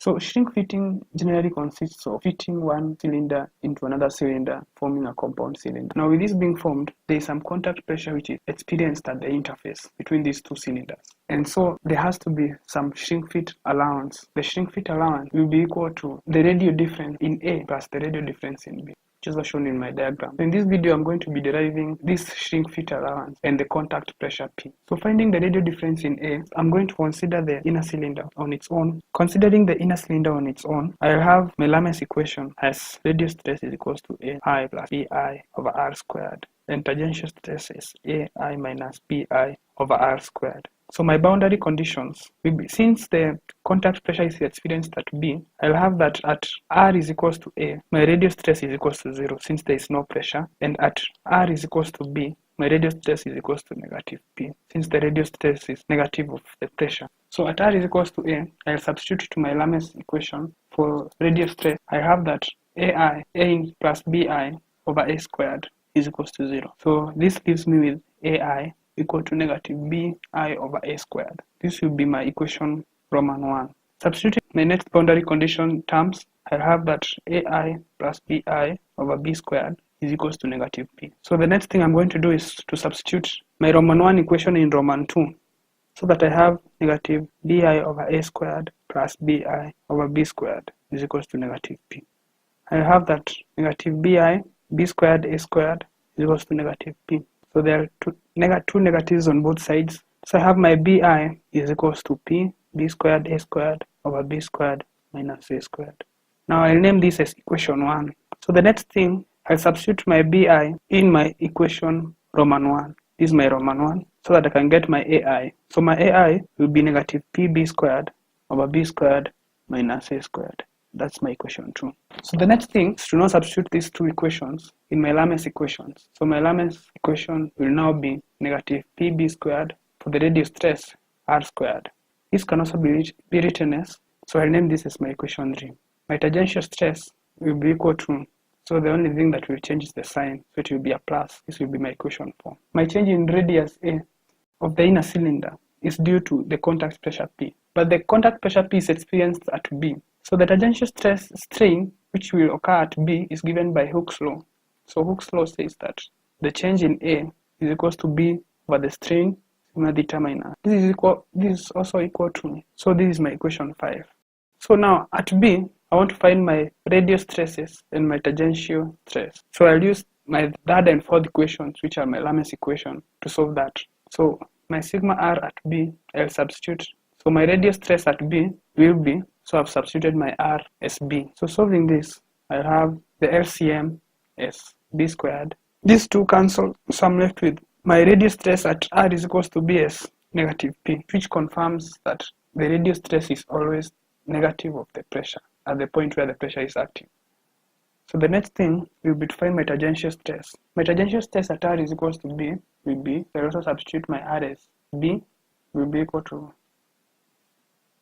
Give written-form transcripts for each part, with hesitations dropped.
So shrink fitting generally consists of fitting one cylinder into another cylinder, forming a compound cylinder. Now with this being formed, there is some contact pressure which is experienced at the interface between these two cylinders. And so there has to be some shrink fit allowance. The shrink fit allowance will be equal to the radial difference in A plus the radial difference in B, which is shown in my diagram. In this video, I'm going to be deriving this shrink fit allowance and the contact pressure P. So finding the radial difference in A, I'm going to consider the inner cylinder on its own. Considering the inner cylinder on its own, I'll have my Lamès equation as radial stress is equals to AI plus BI over R squared, and tangential stress is AI minus BI over R squared. So my boundary conditions will be, since the contact pressure is experienced at B, I'll have that at R is equals to A, my radial stress is equals to 0 since there is no pressure, and at R is equals to B, my radial stress is equals to negative P since the radial stress is negative of the pressure. So at R is equals to A, I'll substitute to my Lamès equation for radial stress. I have that A plus BI over A squared is equals to 0. So this leaves me with AI equal to negative BI over A squared. This will be my equation Roman 1. Substituting my next boundary condition terms, I have that AI plus BI over B squared is equals to negative P. So the next thing I'm going to do is to substitute my Roman 1 equation in Roman 2, so that I have negative BI over A squared plus BI over B squared is equals to negative P. I have that negative BI, B squared, A squared is equals to negative P. So there are two negatives on both sides. So I have my BI is equals to P, B squared, A squared over B squared minus A squared. Now I'll name this as equation 1. So the next thing, I'll substitute my BI in my equation Roman 1. This is my Roman 1, so that I can get my AI. So my AI will be negative PB squared over B squared minus A squared. That's my equation 2. So the next thing is to now substitute these two equations in my Lamès equations. So my Lamès equation will now be negative PB squared for the radial stress R squared. This can also be written as, so I'll name this as my equation 3. My tangential stress will be equal to, so the only thing that will change is the sign, so it will be a plus. This will be my equation 4. My change in radius A of the inner cylinder is due to the contact pressure P, but the contact pressure P is experienced at B. So the tangential stress strain which will occur at B is given by Hooke's law. So Hooke's law says that the change in A is equals to B over the strain sigma theta minus. This is also equal to, so this is my equation 5. So now at B, I want to find my radial stresses and my tangential stress. So I'll use my third and fourth equations, which are my Lamès equation, to solve that. So my sigma R at B, I'll substitute. So my radial stress at B will be, so I've substituted my R as B. So solving this, I'll have the LCM as B squared. These two cancel, so I'm left with my radial stress at R is equals to B as negative P, which confirms that the radial stress is always negative of the pressure at the point where the pressure is acting. So the next thing will be to find my tangential stress. My tangential stress at R is equals to B will be, I also substitute my R as B will be equal to,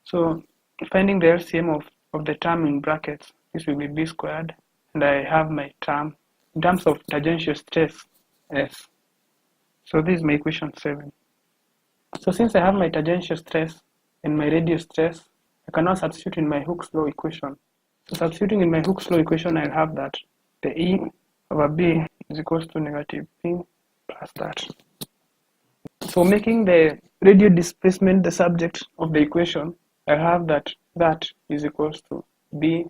so finding the LCM of the term in brackets, this will be B squared, and I have my term in terms of tangential stress S. So this is my equation 7. So since I have my tangential stress and my radial stress, I can now substitute in my Hooke's law equation. So substituting in my Hooke's law equation, I'll have that the E over B is equals to negative P plus that. So making the radial displacement the subject of the equation, I have that is equals to B.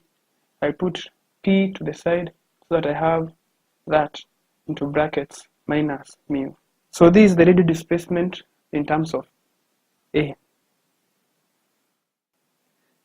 I put P to the side so that I have that into brackets minus mu. So this is the radial displacement in terms of A.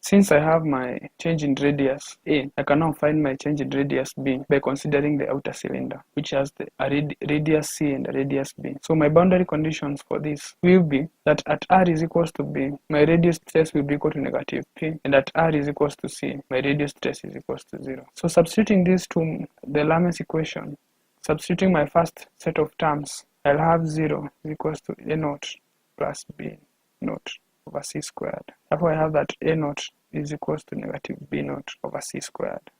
Since I have my change in radius A, I can now find my change in radius B by considering the outer cylinder, which has a radius C and a radius B. So my boundary conditions for this will be that at R is equals to B, my radial stress will be equal to negative P, and at R is equals to C, my radial stress is equals to 0. So substituting these to the Lamès equation, substituting my first set of terms, I'll have 0 is equals to A naught plus B naught over C squared. Therefore I have that A naught is equals to negative B naught over C squared.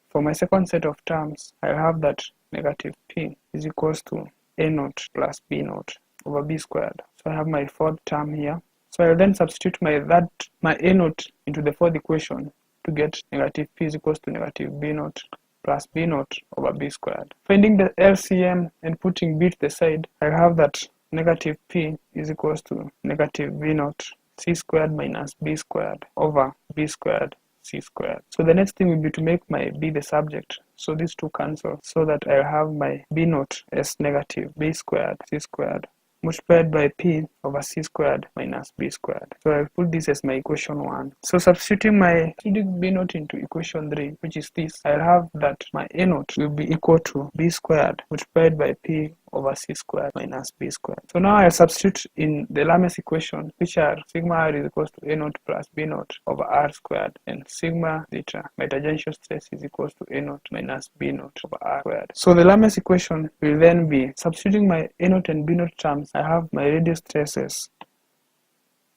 For my second set of terms, I have that negative P is equals to A naught plus B naught over B squared. So I have my fourth term here. So I'll then substitute my A naught into the fourth equation to get negative P is equals to negative B naught plus B naught over B squared. Finding the LCM and putting B to the side, I have that negative P is equals to negative B naught C squared minus B squared over B squared C squared. So the next thing will be to make my B the subject. So these two cancel so that I'll have my B naught as negative B squared C squared multiplied by P over C squared minus B squared. So I'll put this as my equation 1. So substituting B naught into equation 3, which is this, I'll have that my A naught will be equal to B squared multiplied by P over C squared minus B squared. So now I'll substitute in the Lames equation, which are sigma R is equals to A naught plus B naught over R squared, and sigma theta, my tangential stress, is equals to A naught minus B naught over R squared. So the Lames equation will then be, substituting my A naught and B naught terms, I have my radius stresses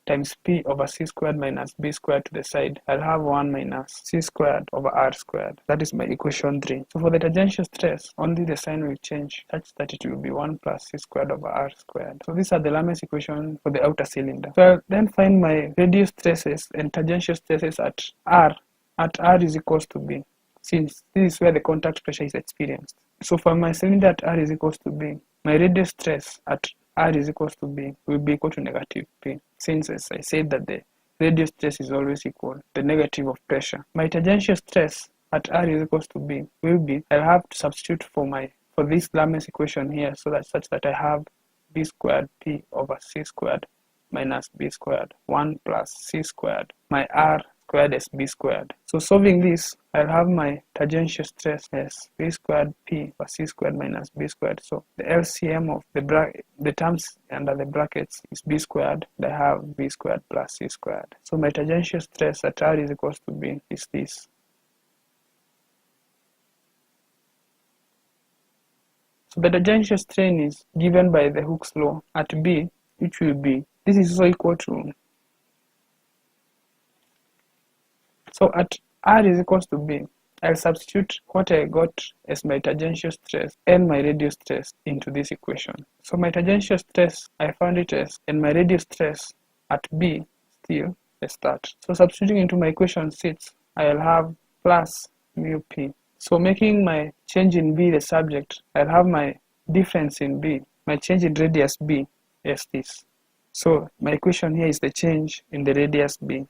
times P over C squared minus B squared to the side. I'll have 1 minus C squared over R squared. That is my equation 3. So for the tangential stress, only the sign will change such that it will be 1 plus C squared over R squared. So these are the Lames equation for the outer cylinder. So I'll then find my radius stresses and tangential stresses at R is equals to B, since this is where the contact pressure is experienced. So for my cylinder at R is equals to B, my radius stress at R is equals to B will be equal to negative P, since as I said that the radius stress is always equal the negative of pressure. My tangential stress at R is equals to B will be, I'll have to substitute for this Lames equation here, so that such that I have B squared P over C squared minus B squared 1 plus C squared, my R squared as B squared. So solving this, I'll have my tangential stress as B squared P over C squared minus B squared. So the LCM of the terms under the brackets is B squared, and I have B squared plus C squared. So my tangential stress at R is equals to B is this. So the tangential strain is given by the Hooke's law at B, which will be, this is also equal to, so at R is equals to B, I'll substitute what I got as my tangential stress and my radius stress into this equation. So my tangential stress, I found it as, and my radius stress at B still as that. So substituting into my equation 6, I'll have plus mu P. So making my change in B the subject, I'll have my difference in B, my change in radius B as this. So my equation here is the change in the radius B.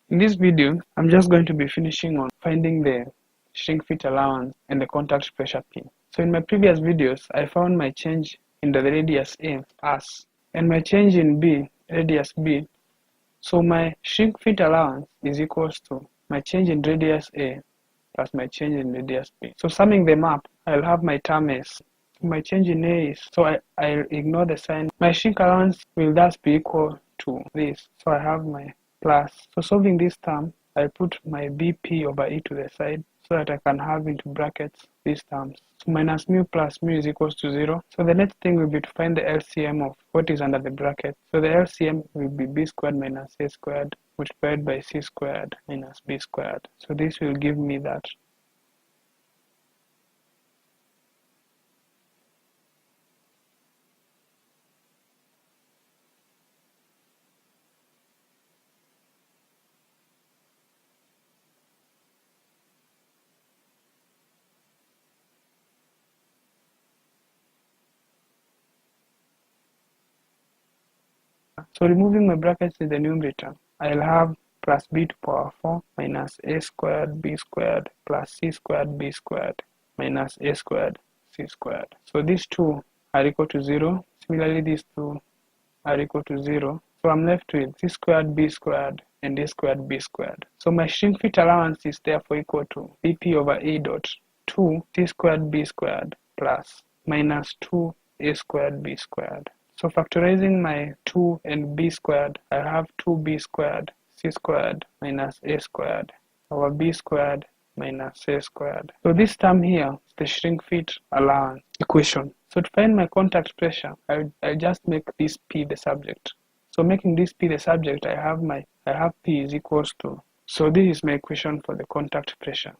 In this video, I'm just going to be finishing on finding the shrink fit allowance and the contact pressure P. So in my previous videos, I found my change in the radius A as, and my change in B, radius B. So my shrink fit allowance is equals to my change in radius A plus my change in radius B. So summing them up, I'll have my term as, my change in A is, so I'll ignore the sign. My shrink allowance will thus be equal to this. So I have my plus. So solving this term, I put my BP over E to the side so that I can have into brackets these terms. So minus mu plus mu is equals to 0. So the next thing will be to find the LCM of what is under the bracket. So the LCM will be B squared minus A squared multiplied by C squared minus B squared. So this will give me that. So removing my brackets in the numerator, I'll have plus b to power 4 minus a squared b squared plus c squared b squared minus a squared c squared. So these two are equal to 0. Similarly, these two are equal to 0. So I'm left with c squared b squared and a squared b squared. So my shrink fit allowance is therefore equal to bp over a dot 2 c squared b squared plus minus 2 a squared b squared. So factorizing my 2 and b squared, I have 2b squared c squared minus a squared over b squared minus a squared. So this term here is the shrink fit allowance equation. So to find my contact pressure, I just make this P the subject. So making this P the subject, I have P is equals to, so this is my equation for the contact pressure.